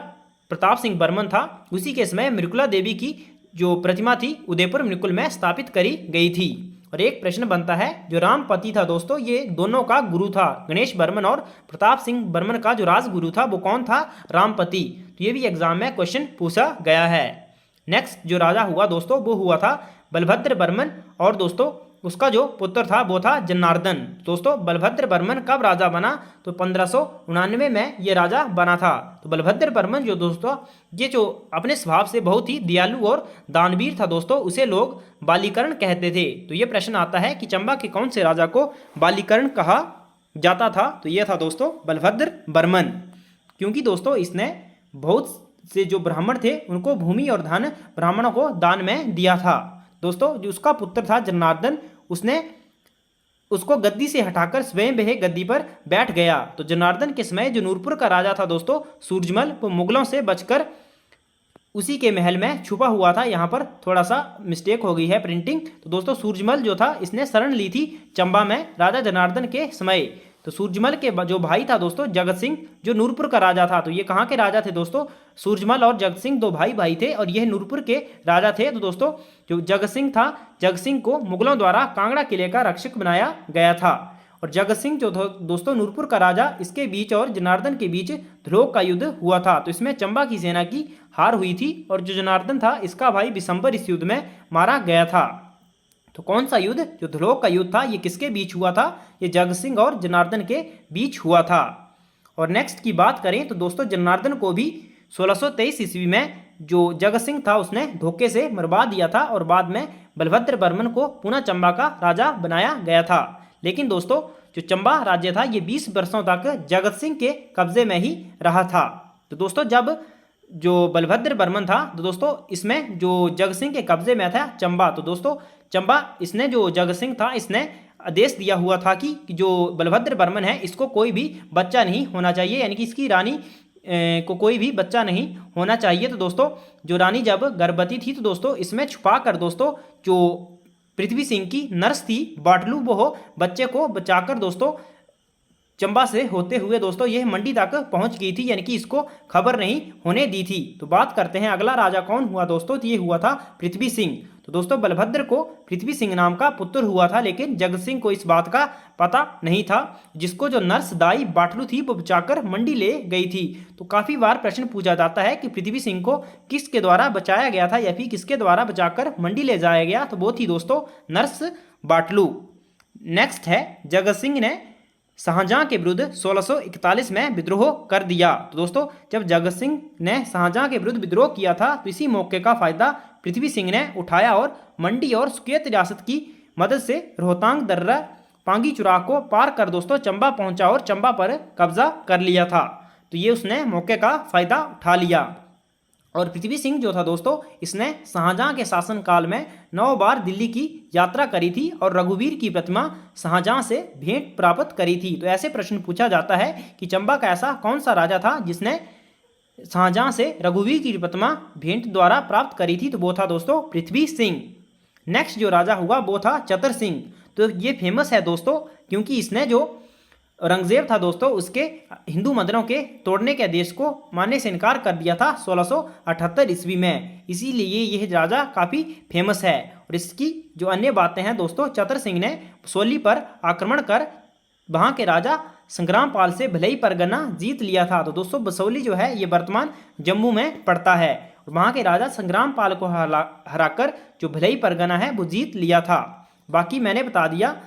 प्रताप सिंह वर्मन था उसी के समय मृकुला देवी की जो प्रतिमा थी उदयपुर मृकुल में स्थापित करी गई थी। और एक प्रश्न बनता है जो रामपति था दोस्तों ये दोनों का गुरु था, गणेश वर्मन और प्रताप सिंह वर्मन का जो राजगुरु था वो कौन था? रामपति। तो ये भी एग्जाम में क्वेश्चन पूछा गया है। नेक्स्ट जो राजा हुआ दोस्तों वो हुआ था बलभद्र वर्मन, और दोस्तों उसका जो पुत्र था वो था जनार्दन। दोस्तों बलभद्र वर्मन कब राजा बना? तो 1599 में ये राजा बना था। तो बलभद्र वर्मन जो दोस्तों ये जो अपने स्वभाव से बहुत ही दयालु और दानवीर था दोस्तों, उसे लोग बालीकरण कहते थे। तो ये प्रश्न आता है कि चंबा के कौन से राजा को बालीकरण कहा जाता था? तो ये था दोस्तों बलभद्र वर्मन, क्योंकि दोस्तों इसने बहुत से जो ब्राह्मण थे उनको भूमि और धन ब्राह्मणों को दान में दिया था। दोस्तों जो उसका पुत्र था जनार्दन उसने उसको गद्दी से हटाकर स्वयं वह गद्दी पर बैठ गया। तो जनार्दन के समय जो नूरपुर का राजा था दोस्तों सूरजमल, वो मुगलों से बचकर उसी के महल में छुपा हुआ था। यहाँ पर थोड़ा सा मिस्टेक हो गई है प्रिंटिंग। तो दोस्तों सूरजमल जो था इसने शरण ली थी चंबा में राजा जनार्दन के समय। तो सूरजमल के जो भाई था दोस्तों जगत सिंह जो नूरपुर का राजा था। तो ये कहाँ के राजा थे दोस्तों? सूरजमल और जगत सिंह दो भाई थे और यह नूरपुर के राजा थे। तो दोस्तों जो जगत सिंह था, जगत सिंह को मुगलों द्वारा कांगड़ा किले का रक्षक बनाया गया था। और जगत सिंह जो दोस्तों नूरपुर का राजा, इसके बीच और जनार्दन के बीच ध्रुव का युद्ध हुआ था। तो इसमें चंबा की सेना की हार हुई थी और जो जनार्दन था इसका भाई बिशंबर इस युद्ध में मारा गया था। तो कौन सा युद्ध? जो ध्रुव का युद्ध था ये किसके बीच हुआ था? ये जगत सिंह और जनार्दन के बीच हुआ था। और नेक्स्ट की बात करें तो दोस्तों जनार्दन को भी 1623 ईस्वी में जो जगत सिंह था उसने धोखे से मरवा दिया था और बाद में बलभद्र वर्मन को पुनः चंबा का राजा बनाया गया था। लेकिन दोस्तों जो चंबा राज्य था ये 20 वर्षों तक जगत सिंह के कब्जे में ही रहा था। तो दोस्तों जब जो बलभद्र वर्मन था तो दोस्तों इसमें जो जगत सिंह के कब्जे में था चंबा। तो दोस्तों चंबा इसने जो जगत सिंह था इसने आदेश दिया हुआ था कि जो बलभद्र वर्मन है इसको कोई भी बच्चा नहीं होना चाहिए, यानी कि इसकी रानी को कोई भी बच्चा नहीं होना चाहिए। तो दोस्तों जो रानी जब गर्भवती थी तो दोस्तों इसमें छुपा कर दोस्तों जो पृथ्वी सिंह की नर्स थी बाटलू वो बच्चे को बचाकर दोस्तों चंबा से होते हुए दोस्तों यह मंडी तक पहुंच गई थी, यानी कि इसको खबर नहीं होने दी थी। तो बात करते हैं अगला राजा कौन हुआ दोस्तों, तो ये हुआ था पृथ्वी सिंह। तो दोस्तों बलभद्र को पृथ्वी सिंह नाम का पुत्र हुआ था, लेकिन जगत सिंह को इस बात का पता नहीं था, जिसको जो नर्स दाई बाटलू थी वो बचाकर मंडी ले गई थी। तो काफी बार प्रश्न पूछा जाता है कि पृथ्वी सिंह को किसके द्वारा बचाया गया था या फिर किसके द्वारा बचाकर मंडी ले जाया गया, तो वो थी दोस्तों नर्स बाटलू। नेक्स्ट है जगत सिंह ने शाहजहां के विरुद्ध 1641 में विद्रोह कर दिया। तो दोस्तों जब जगत सिंह ने शाहजहां के विरुद्ध विद्रोह किया था तो इसी मौके का फायदा पृथ्वी सिंह ने उठाया और मंडी और सुकेत रियासत की मदद से रोहतांग दर्रा पांगी चुराह को पार कर दोस्तों चंबा पहुंचा और चंबा पर कब्जा कर लिया था। तो ये उसने मौके का फायदा उठा लिया। और पृथ्वी सिंह जो था दोस्तों इसने शाहजहां के शासनकाल में 9 बार दिल्ली की यात्रा करी थी और रघुवीर की प्रतिमा शाहजहां से भेंट प्राप्त करी थी। तो ऐसे प्रश्न पूछा जाता है कि चंबा का ऐसा कौन सा राजा था जिसने शाहजहां से रघुवीर की प्रतिमा भेंट द्वारा प्राप्त करी थी, तो वो था दोस्तों पृथ्वी सिंह। नेक्स्ट जो राजा हुआ वो था चतर सिंह। तो ये फेमस है दोस्तों क्योंकि इसने जो औरंगजेब था दोस्तों उसके हिंदू मंदिरों के तोड़ने के आदेश को मानने से इनकार कर दिया था 1678 ईस्वी में, इसीलिए यह राजा काफ़ी फेमस है। और इसकी जो अन्य बातें हैं दोस्तों, चतर सिंह ने बसोली पर आक्रमण कर वहाँ के राजा संग्राम पाल से भलई परगना जीत लिया था। तो दोस्तों बसोली जो है ये वर्तमान जम्मू में पड़ता है और वहाँ के राजा संग्राम पाल को हराकर जो भलई परगना है वो जीत लिया था। बाकी मैंने बता दिया।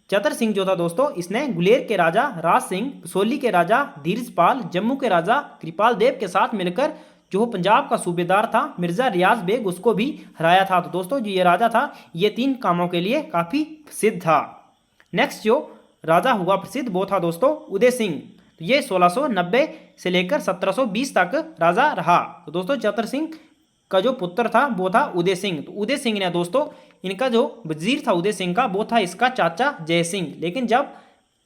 चतर सिंह जो था दोस्तों इसने गुलेर के राजा राज सिंह, बसोली के राजा धीरजपाल, जम्मू के राजा कृपाल देव के साथ मिलकर जो पंजाब का सूबेदार था मिर्जा रियाज बेग उसको भी हराया था। तो दोस्तों जो ये राजा था ये 3 कामों के लिए काफ़ी प्रसिद्ध था। नेक्स्ट जो राजा हुआ प्रसिद्ध वो था दोस्तों उदय सिंह। तो ये 1690 से लेकर 1720 तक राजा रहा। तो दोस्तों चतर सिंह का जो पुत्र था वो था उदय सिंह। तो उदय सिंह ने दोस्तों इनका जो वजीर था उदय सिंह का वो था इसका चाचा जय सिंह। लेकिन जब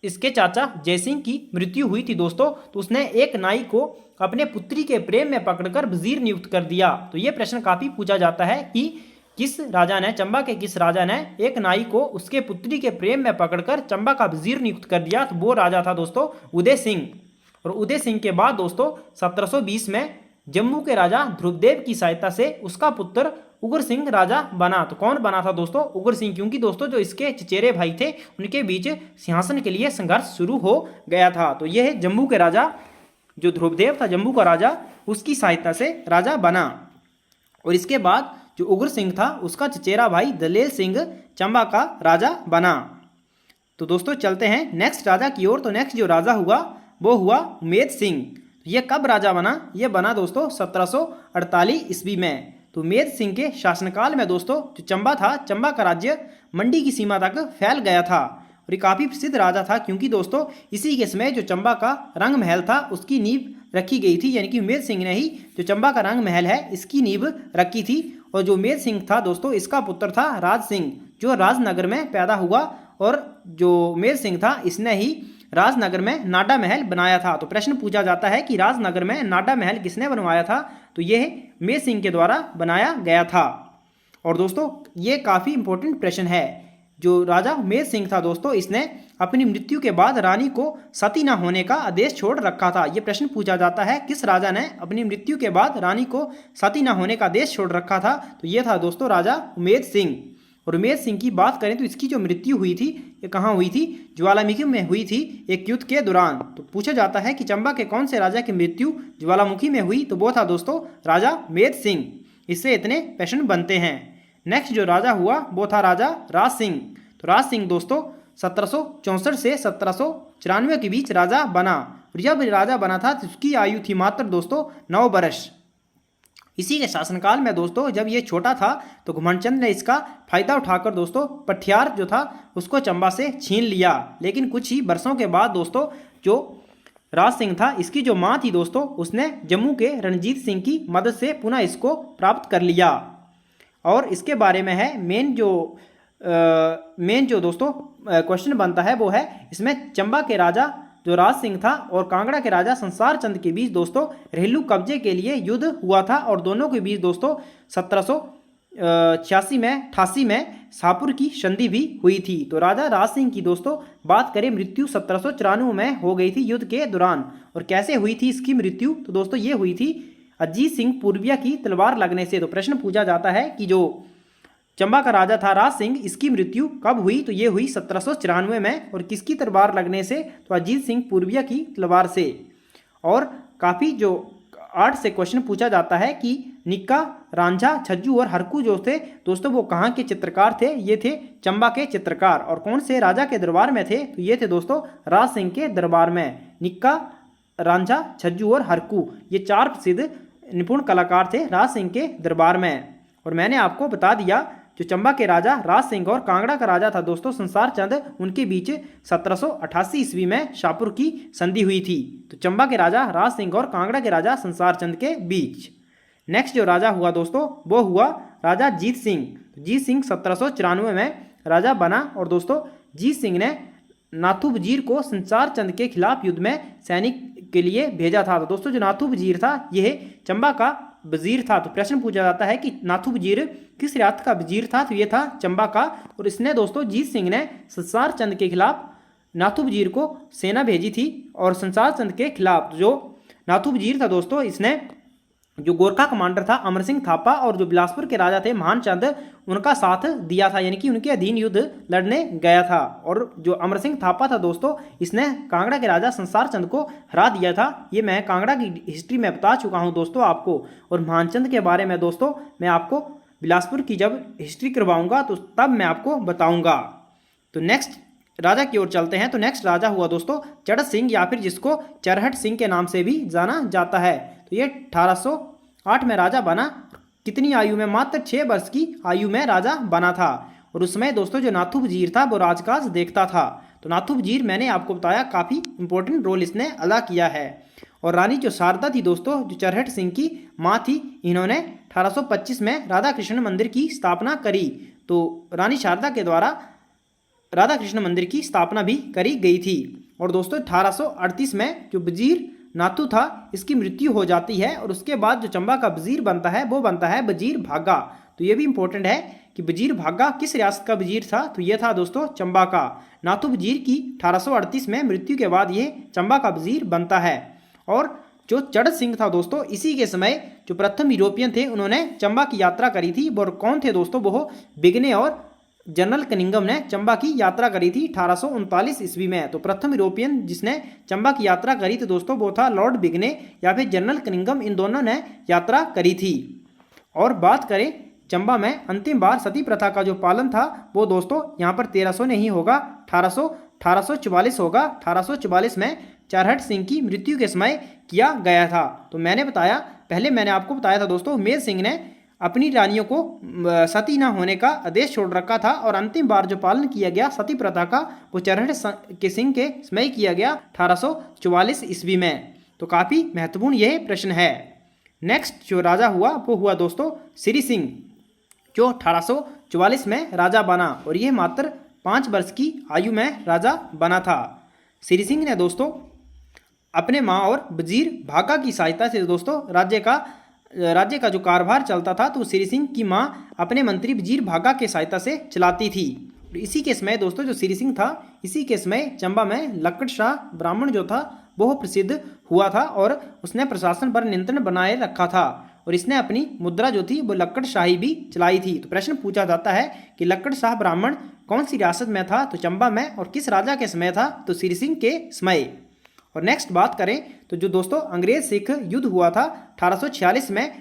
इसके चाचा जय सिंह की मृत्यु हुई थी दोस्तों तो उसने एक नाई को अपने पुत्री के प्रेम में पकड़कर वजीर नियुक्त कर दिया। तो ये प्रश्न काफ़ी पूछा जाता है कि किस राजा ने, चंबा के किस राजा ने एक नाई को उसके पुत्री के प्रेम में पकड़कर चंबा का वजीर नियुक्त कर दिया, तो वो राजा था दोस्तों उदय सिंह। और उदय सिंह के बाद दोस्तों 1720 में जम्मू के राजा ध्रुवदेव की सहायता से उसका पुत्र उग्र सिंह राजा बना। तो कौन बना था दोस्तों? उग्र सिंह, क्योंकि दोस्तों जो इसके चचेरे भाई थे उनके बीच सिंहासन के लिए संघर्ष शुरू हो गया था। तो यह जम्मू के राजा जो ध्रुवदेव था जम्मू का राजा उसकी सहायता से राजा बना। और इसके बाद जो उग्र सिंह था उसका चचेरा भाई दलेल सिंह चंबा का राजा बना। तो दोस्तों चलते हैं नेक्स्ट राजा की ओर। तो नेक्स्ट जो राजा हुआ वो हुआ उमेद सिंह। ये कब राजा बना? ये बना दोस्तों 1748 ईस्वी में। तो उमेद सिंह के शासनकाल में दोस्तों जो चंबा था, चंबा का राज्य मंडी की सीमा तक फैल गया था। और ये काफ़ी प्रसिद्ध राजा था क्योंकि दोस्तों इसी के समय जो चंबा का रंग महल था उसकी नींव रखी गई थी, यानी कि उमेद सिंह ने ही जो चंबा का रंग महल है इसकी नींव रखी थी। और जो उमेद सिंह था दोस्तों इसका पुत्र था राज सिंह जो राजनगर में पैदा हुआ। और जो उमेद सिंह था इसने ही राजनगर में नाडा महल बनाया था। तो प्रश्न पूछा जाता है कि राजनगर में नाडा महल किसने बनवाया था? तो यह उमेद सिंह के द्वारा बनाया गया था। और दोस्तों ये काफ़ी इंपॉर्टेंट प्रश्न है। जो राजा उमेद सिंह था दोस्तों इसने अपनी मृत्यु के बाद रानी को सती न होने का आदेश छोड़ रखा था। ये प्रश्न पूछा जाता है किस राजा ने अपनी मृत्यु के बाद रानी को सती न होने का आदेश छोड़ रखा था? तो ये था दोस्तों राजा उमेद सिंह। और उमेद सिंह की बात करें तो इसकी जो मृत्यु हुई थी ये कहाँ हुई थी? ज्वालामुखी में हुई थी एक युद्ध के दौरान। तो पूछा जाता है कि चंबा के कौन से राजा की मृत्यु ज्वालामुखी में हुई? तो वो था दोस्तों राजा उमेद सिंह। इससे इतने प्रश्न बनते हैं। नेक्स्ट जो राजा हुआ वो था राजा राज सिंह। तो राज सिंह दोस्तों 1764 से 1794 के बीच राजा बना। और जब राजा बना था तो उसकी आयु थी मात्र दोस्तों 9 वर्ष। इसी के शासनकाल में दोस्तों जब ये छोटा था तो घुमंडचंद ने इसका फायदा उठाकर दोस्तों पठियार जो था उसको चंबा से छीन लिया। लेकिन कुछ ही वर्षों के बाद दोस्तों जो राज सिंह था इसकी जो माँ थी दोस्तों उसने जम्मू के रणजीत सिंह की मदद से पुनः इसको प्राप्त कर लिया। और इसके बारे में है मेन जो दोस्तों क्वेश्चन बनता है वो है इसमें चंबा के राजा जो राज सिंह था और कांगड़ा के राजा संसार चंद के बीच दोस्तों घरेलू कब्जे के लिए युद्ध हुआ था। और दोनों के बीच दोस्तों 86 में 88 में शाहपुर की संधि भी हुई थी। तो राजा राज सिंह की दोस्तों बात करें, मृत्यु 1794 में हो गई थी युद्ध के दौरान। और कैसे हुई थी इसकी मृत्यु, तो दोस्तों ये हुई थी अजीत सिंह पूर्विया की तलवार लगने से। तो प्रश्न पूछा जाता है कि जो चंबा का राजा था राज सिंह, इसकी मृत्यु कब हुई, तो ये हुई 1794 में। और किसकी तलवार लगने से, तो अजीत सिंह पूर्विया की तलवार से। और काफ़ी जो 8 से क्वेश्चन पूछा जाता है कि निक्का, रांझा, छज्जू और हरकू जो थे दोस्तों वो कहाँ के चित्रकार थे, ये थे चंबा के चित्रकार। और कौन से राजा के दरबार में थे, तो ये थे दोस्तों राज सिंह के दरबार में। निक्का, रांझा, छज्जू और हरकू ये 4 प्रसिद्ध निपुण कलाकार थे राज सिंह के दरबार में। और मैंने आपको बता दिया जो चंबा के राजा राज सिंह और कांगड़ा का राजा था दोस्तों संसार चंद, उनके बीच 1788 ईस्वी में शाहपुर की संधि हुई थी। तो चंबा के राजा राज सिंह और कांगड़ा के राजा संसार चंद के बीच। नेक्स्ट जो राजा हुआ दोस्तों वो हुआ राजा जीत सिंह। जीत सिंह 1794 में राजा बना। और दोस्तों जीत सिंह ने नाथू वजीर को संसार चंद के खिलाफ युद्ध में सैनिक के लिए भेजा था। तो दोस्तों जो नाथू वजीर था यह चंबा का वजीर था। तो प्रश्न पूछा जाता है कि नाथू वजीर किस रियासत का वजीर था, तो ये था चंबा का। और इसने दोस्तों जीत सिंह ने संसार चंद के खिलाफ नाथू वजीर को सेना भेजी थी। और संसार चंद के खिलाफ जो नाथू वजीर था दोस्तों, इसने जो गोरखा कमांडर था अमर सिंह थापा और जो बिलासपुर के राजा थे महान चंद, उनका साथ दिया था, यानी कि उनके अधीन युद्ध लड़ने गया था। और जो अमर सिंह थापा था दोस्तों, इसने कांगड़ा के राजा संसार चंद को हरा दिया था। ये मैं कांगड़ा की हिस्ट्री में बता चुका हूं दोस्तों आपको। और महानचंद के बारे में दोस्तों मैं आपको बिलासपुर की जब हिस्ट्री करवाऊंगा तो तब मैं आपको बताऊंगा। तो नेक्स्ट राजा की ओर चलते हैं। तो नेक्स्ट राजा हुआ दोस्तों चढ़ सिंह, या फिर जिसको चरहट सिंह के नाम से भी जाना जाता है। तो ये 1808 में राजा बना। कितनी आयु में, मात्र 6 वर्ष की आयु में राजा बना था। और उस समय दोस्तों जो नाथू वजीर था वो राजकाज देखता था। तो नाथू वजीर मैंने आपको बताया काफ़ी इंपॉर्टेंट रोल इसने अदा किया है। और रानी जो शारदा थी दोस्तों, जो चरहट सिंह की माँ थी, इन्होंने 1825 में राधा कृष्ण मंदिर की स्थापना करी। तो रानी शारदा के द्वारा राधा कृष्ण मंदिर की स्थापना भी करी गई थी। और दोस्तों 1838 में जो वजीर नाथू था इसकी मृत्यु हो जाती है। और उसके बाद जो चंबा का वजीर बनता है वो बनता है वजीर भागा। तो ये भी इंपॉर्टेंट है कि वजीर भागा किस रियासत का वजीर था, तो ये था दोस्तों चंबा का। नाथू वजीर की 1838 में मृत्यु के बाद ये चंबा का वजीर बनता है। और जो चढ़ सिंह था दोस्तों, इसी के समय जो प्रथम यूरोपियन थे उन्होंने चंबा की यात्रा करी थी। वो कौन थे दोस्तों, वो बिगने और जनरल कनिंगम ने चंबा की यात्रा करी थी 1839 ईस्वी में। तो प्रथम यूरोपियन जिसने चंबा की यात्रा करी थी दोस्तों वो था लॉर्ड बिगने या फिर जनरल कनिंगम, इन दोनों ने यात्रा करी थी। और बात करें चंबा में अंतिम बार सती प्रथा का जो पालन था वो दोस्तों यहाँ पर 1300 नहीं होगा, 1844 होगा। 1844 में चरहट सिंह की मृत्यु के समय किया गया था। तो मैंने आपको बताया था दोस्तों, मेर सिंह ने अपनी रानियों को सती न होने का आदेश छोड़ रखा था। और अंतिम बार जो पालन किया गया सती प्रथा का वो चरहट सिंह के समय किया गया 1844 ईस्वी में। तो काफ़ी महत्वपूर्ण यह प्रश्न है। नेक्स्ट जो राजा हुआ वो हुआ दोस्तों श्री सिंह, जो 1844 में राजा बना। और यह मात्र 5 वर्ष की आयु में राजा बना था। श्री सिंह ने दोस्तों अपने माँ और वजीर भागा की सहायता से दोस्तों राज्य का जो कारोबार चलता था तो श्री सिंह की माँ अपने मंत्री वजीर भागा के सहायता से चलाती थी। इसी के समय दोस्तों जो श्री सिंह था, इसी के समय चंबा में लक्कड़ शाह ब्राह्मण जो था वो प्रसिद्ध हुआ था और उसने प्रशासन पर नियंत्रण बनाए रखा था। और इसने अपनी मुद्रा जो थी वो लक्कड़ शाही भी चलाई थी। तो प्रश्न पूछा जाता है कि लक्कड़ शाह ब्राह्मण कौन सी रियासत में था, तो चंबा में। और किस राजा के समय था, तो श्री सिंह के समय। और नेक्स्ट बात करें तो जो दोस्तों अंग्रेज सिख युद्ध हुआ था 1846 में,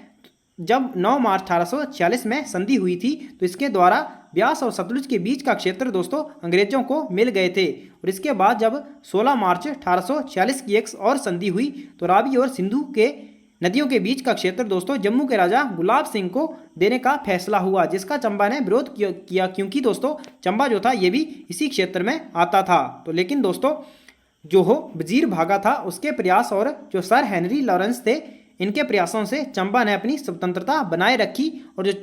जब 9 मार्च 1846 में संधि हुई थी तो इसके द्वारा ब्यास और सतलुज के बीच का क्षेत्र दोस्तों अंग्रेजों को मिल गए थे। और इसके बाद जब 16 मार्च 1846 की एक और संधि हुई तो रावी और सिंधु के नदियों के बीच का क्षेत्र दोस्तों जम्मू के राजा गुलाब सिंह को देने का फैसला हुआ, जिसका चंबा ने विरोध किया क्योंकि दोस्तों चंबा जो था ये भी इसी क्षेत्र में आता था। तो लेकिन दोस्तों जो वजीर भागा था उसके प्रयास और जो सर हेनरी लॉरेंस थे इनके प्रयासों से चंबा ने अपनी स्वतंत्रता बनाए रखी। और जो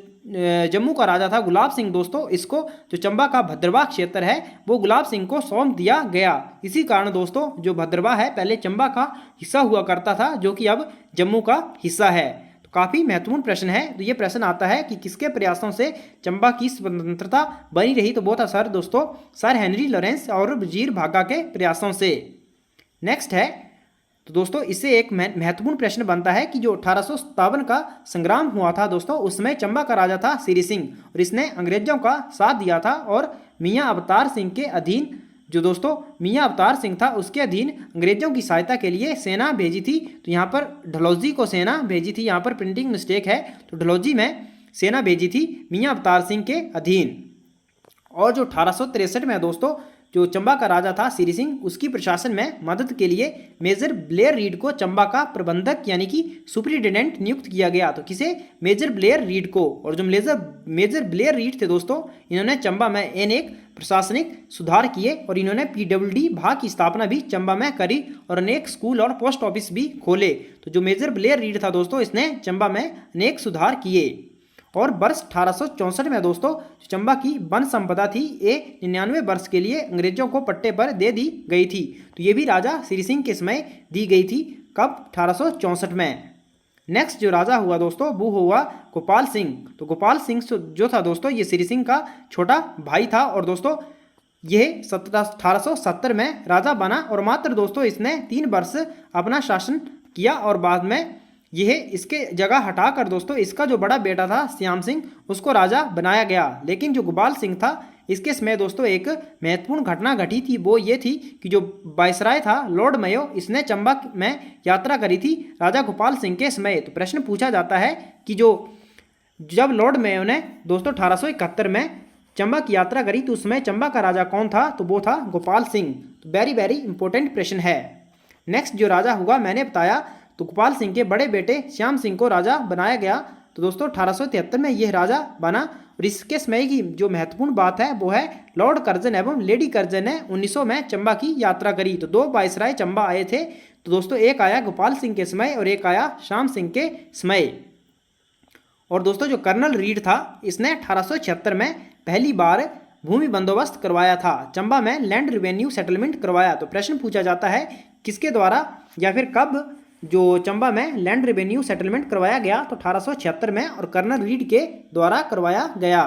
जम्मू का राजा था गुलाब सिंह दोस्तों, इसको जो चंबा का भद्रवाह क्षेत्र है वो गुलाब सिंह को सौंप दिया गया। इसी कारण दोस्तों जो भद्रवाह है पहले चंबा का हिस्सा हुआ करता था, जो कि अब जम्मू का हिस्सा है। तो काफ़ी महत्वपूर्ण प्रश्न है। तो ये प्रश्न आता है कि किसके प्रयासों से चंबा की स्वतंत्रता बनी रही, तो वो था सर दोस्तों सर हेनरी लॉरेंस और वजीर भागा के प्रयासों से। नेक्स्ट है तो दोस्तों इससे एक महत्वपूर्ण प्रश्न बनता है कि जो 1857 का संग्राम हुआ था दोस्तों, उसमें चंबा का राजा था श्री सिंह और इसने अंग्रेजों का साथ दिया था और मियाँ अवतार सिंह के अधीन, जो दोस्तों मियाँ अवतार सिंह था उसके अधीन अंग्रेजों की सहायता के लिए सेना भेजी थी। तो यहाँ पर डलहौजी को सेना भेजी थी, यहाँ पर प्रिंटिंग मिस्टेक है, तो डलहौजी में सेना भेजी थी मियाँ अवतार सिंह के अधीन। और जो 1863 में दोस्तों जो चंबा का राजा था श्री सिंह, उसकी प्रशासन में मदद के लिए मेजर ब्लेयर रीड को चंबा का प्रबंधक यानी कि सुपरिटेंडेंट नियुक्त किया गया। तो किसे? मेजर ब्लेयर रीड को। और जो मेजर ब्लेयर रीड थे दोस्तों, इन्होंने चंबा में अनेक प्रशासनिक सुधार किए और इन्होंने PWD भाग की स्थापना भी चंबा में करी और अनेक स्कूल और पोस्ट ऑफिस भी खोले। तो जो मेजर ब्लेयर रीड था दोस्तों, इसने चंबा में अनेक सुधार किए। और वर्ष 1864 में दोस्तों चंबा की वन संपदा थी ये 99 वर्ष के लिए अंग्रेजों को पट्टे पर दे दी गई थी। तो ये भी राजा श्री सिंह के समय दी गई थी। कब? 1864 में। नेक्स्ट जो राजा हुआ दोस्तों वो हुआ गोपाल सिंह। तो गोपाल सिंह जो था दोस्तों ये श्री सिंह का छोटा भाई था और दोस्तों यह 1870 में राजा बना और मात्र दोस्तों इसने 3 वर्ष अपना शासन किया और बाद में यह इसके जगह हटाकर दोस्तों इसका जो बड़ा बेटा था श्याम सिंह उसको राजा बनाया गया। लेकिन जो गोपाल सिंह था इसके समय दोस्तों एक महत्वपूर्ण घटना घटी थी, वो ये थी कि जो वायसराय था लॉर्ड मेयो, इसने चंबा में यात्रा करी थी राजा गोपाल सिंह के समय। तो प्रश्न पूछा जाता है कि जब लॉर्ड मेयो ने दोस्तों 1871 में चंबा की यात्रा करी तो उसमें चंबा का राजा कौन था? तो वो था गोपाल सिंह। तो वेरी वेरी इंपॉर्टेंट प्रश्न है। नेक्स्ट जो राजा हुआ मैंने बताया तो गोपाल सिंह के बड़े बेटे श्याम सिंह को राजा बनाया गया। तो दोस्तों 1873 में यह राजा बना और इसके समय की जो महत्वपूर्ण बात है वो है लॉर्ड कर्जन एवं लेडी कर्जन ने 1900 में चंबा की यात्रा करी। तो 2 वायसराय चंबा आए थे। तो दोस्तों एक आया गोपाल सिंह के समय और एक आया श्याम सिंह के समय। और दोस्तों जो कर्नल रीड था इसने 1876 में पहली बार भूमि बंदोबस्त करवाया था, चंबा में लैंड रिवेन्यू सेटलमेंट करवाया। तो प्रश्न पूछा जाता है किसके द्वारा या फिर कब जो चंबा में लैंड रेवेन्यू सेटलमेंट करवाया गया? तो 1876 में और कर्नल रीड के द्वारा करवाया गया।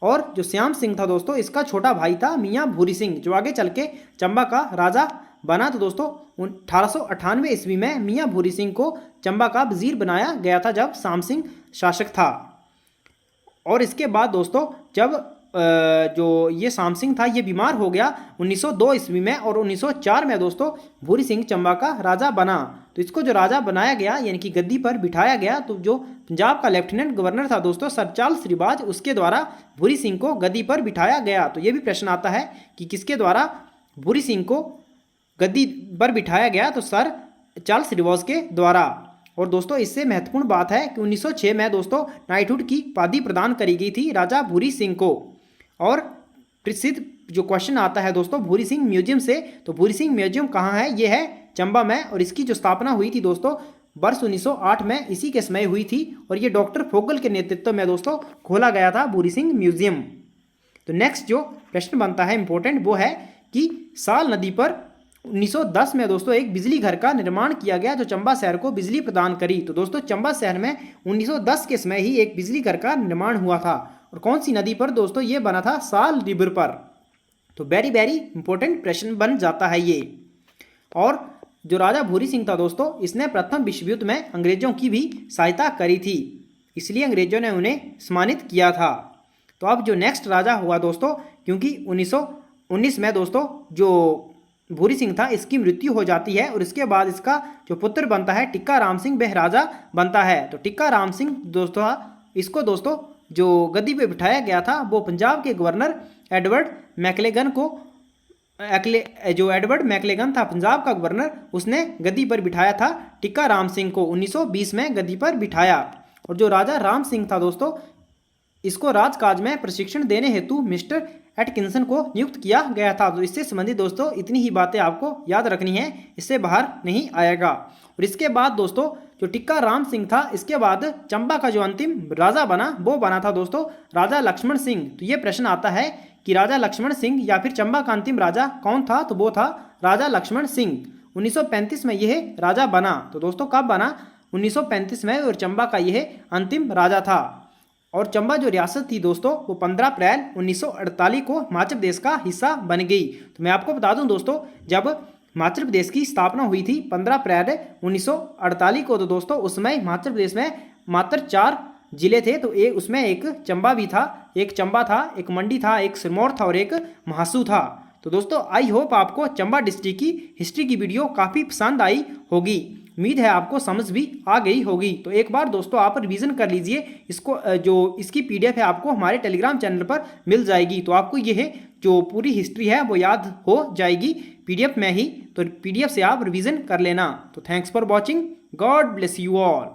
और जो श्याम सिंह था दोस्तों इसका छोटा भाई था मियाँ भूरी सिंह जो आगे चल के चंबा का राजा बना। तो दोस्तों 1898 ईस्वी में मियाँ भूरी सिंह को चंबा का वजीर बनाया गया था जब श्याम सिंह शासक था। और इसके बाद दोस्तों जब जो ये श्याम सिंह था ये बीमार हो गया 1902 ईस्वी में और 1904 में दोस्तों भूरी सिंह चंबा का राजा बना। तो इसको जो राजा बनाया गया यानी कि गद्दी पर बिठाया गया, तो जो पंजाब का लेफ्टिनेंट गवर्नर था दोस्तों सर चार्ल्स रिबाज, उसके द्वारा भूरी सिंह को गद्दी पर बिठाया गया। तो ये भी प्रश्न आता है कि किसके द्वारा भूरी सिंह को गद्दी पर बिठाया गया? तो सर चार्ल्स रिबाज के द्वारा। और दोस्तों इससे महत्वपूर्ण बात है कि 1906 में दोस्तों नाइटहुड की उपाधि प्रदान करी गई थी राजा भूरी सिंह को। और प्रसिद्ध जो क्वेश्चन आता है दोस्तों भूरी सिंह म्यूजियम से, तो भूरी सिंह म्यूजियम कहाँ है? ये है चंबा में और इसकी जो स्थापना हुई थी दोस्तों वर्ष 1908 में इसी के समय हुई थी और ये डॉक्टर फोगल के नेतृत्व में दोस्तों खोला गया था भूरी सिंह म्यूजियम। तो नेक्स्ट जो प्रश्न बनता है इंपॉर्टेंट वो है कि साल नदी पर 1910 में दोस्तों एक बिजली घर का निर्माण किया गया जो चंबा शहर को बिजली प्रदान करी। तो दोस्तों चंबा शहर में 1910 के समय ही एक बिजली घर का निर्माण हुआ था और कौन सी नदी पर दोस्तों ये बना था? साल रिवर पर। तो वेरी वेरी इंपॉर्टेंट प्रश्न बन जाता है ये। और जो राजा भूरी सिंह था दोस्तों इसने प्रथम विश्व युद्ध में अंग्रेजों की भी सहायता करी थी, इसलिए अंग्रेजों ने उन्हें सम्मानित किया था। तो अब जो नेक्स्ट राजा हुआ दोस्तों, क्योंकि 1919 में दोस्तों जो भूरी सिंह था इसकी मृत्यु हो जाती है और इसके बाद इसका जो पुत्र बनता है टिक्का राम सिंह वह राजा बनता है। तो टिक्का राम सिंह दोस्तों इसको दोस्तों जो गद्दी पे बिठाया गया था वो पंजाब के गवर्नर एडवर्ड मैकलेगन को जो एडवर्ड मैकलेगन था पंजाब का गवर्नर, उसने गद्दी पर बिठाया था टिक्का राम सिंह को 1920 में गद्दी पर बिठाया। और जो राजा राम सिंह था दोस्तों इसको राजकाज में प्रशिक्षण देने हेतु मिस्टर एटकिंसन को नियुक्त किया गया था। तो इससे संबंधित दोस्तों इतनी ही बातें आपको याद रखनी है, इससे बाहर नहीं आएगा। और इसके बाद दोस्तों जो टिक्का राम सिंह था इसके बाद चंबा का जो अंतिम राजा बना वो बना था दोस्तों राजा लक्ष्मण सिंह। तो ये प्रश्न आता है कि राजा लक्ष्मण सिंह या फिर चंबा का अंतिम राजा कौन था? तो वो था राजा लक्ष्मण सिंह। 1935 में यह राजा बना। तो दोस्तों कब बना? 1935 में और चंबा का यह अंतिम राजा था। और चंबा जो रियासत थी दोस्तों वो 15 अप्रैल 1948 को हिमाचल प्रदेश का हिस्सा बन गई। तो मैं आपको बता दूं दोस्तों, जब हिमाचल प्रदेश की स्थापना हुई थी 15 अप्रैल 1948 को, तो दोस्तों उसमें हिमाचल प्रदेश में मात्र 4 जिले थे। तो एक उसमें एक चंबा भी था, एक चंबा था, एक मंडी था, एक सिरमौर था और एक महासू था। तो दोस्तों आई होप आपको चंबा डिस्ट्रिक्ट की हिस्ट्री की वीडियो काफ़ी पसंद आई होगी। उम्मीद है आपको समझ भी आ गई होगी। तो एक बार दोस्तों आप रिवीजन कर लीजिए इसको, जो इसकी पीडीएफ है आपको हमारे टेलीग्राम चैनल पर मिल जाएगी। तो आपको यह जो पूरी हिस्ट्री है वो याद हो जाएगी पीडीएफ में ही। तो पीडीएफ से आप रिवीजन कर लेना। तो thanks for watching, God bless you all.